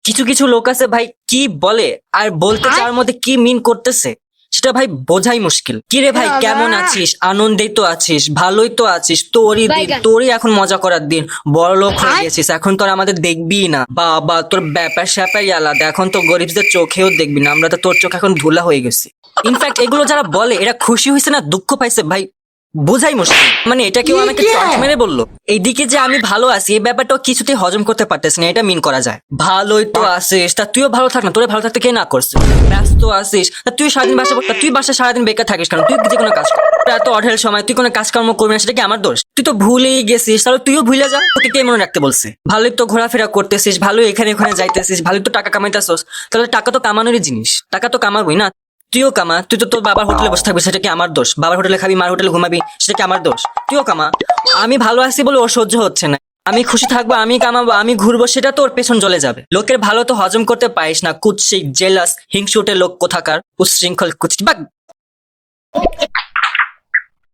কিছু কিছু লোক আছে ভাই, কি বলে আর বলতে চাওয়ার মধ্যে কি মিন করতেছে সেটা ভাই বোঝাই মুশকিল। কি রে ভাই, কেমন আছিস? আনন্দেই তো আছিস, ভালোই তো আছিস, তোরই দিন, তোরই এখন মজা করার দিন। বড় লোক হয়ে গেছিস, এখন তোর আমাদের দেখবি না। বাবা, তোর ব্যাপার স্যাপারই আলাদা, এখন তো গরিবদের চোখেও দেখবি না, আমরা তো তোর চোখ এখন ধুলা হয়ে গেছি। ইনফ্যাক্ট এগুলো যারা বলে এরা খুশি হয়েছে না দুঃখ পাইছে ভাই, বোঝাই মুশকিল। মানে এটা কেউ আমাকে টন্ট মেরে বললো। এইদিকে যে আমি ভালো আছি এই ব্যাপারটাও কিছুতেই হজম করতে পারতেছি না, এটা মিন করা যায়? ভালোই তো আছিস, তা তুইও ভালো থাক না, তোরে ভালো থাকতে কে না করছে? ব্যস্ত আছিস, তা তুই সারাদিন তুই বাসায় সারাদিন বেকার থাকিস কেন? তুই যে কোনো কাজ কর, এত অঢেল সময় তুই কোনো কাজকর্ম করবি না, সেটা কি আমার দোষ? তুই তো ভুলেই গেছিস, তাহলে তুইও ভুলে যা, তোকে কে মনে রাখতে বলছে? ভালোই তো ঘোরাফেরা করতেছিস, ভালোই এখানে ওখানে যাইতেছিস, ভালোই তো টাকা কামাইতেছিস, তাহলে টাকা তো কামানোরই জিনিস, টাকা তো কামাবই না? তুইও কামা, তুই তো তোর বাবার হোটেলে বসে থাকবি, সেটা কি আমার দোষ? বাবার হোটেলে খাবি, মার হোটেলে ঘুমাবি, সেটা কি আমার দোষ? তুইও কামা। আমি ভালো আছি বলে ওর সহ্য হচ্ছে না, আমি খুশি থাকবো, আমি কামাবো, আমি ঘুরবো, সেটা তোর পেছন জ্বলে যাবে। লোকের ভালো তো হজম করতে পারিস না, কুৎসিত, জেলাস, হিংসুটে লোক কোথাকার, উচ্ছৃঙ্খল কুৎসিত।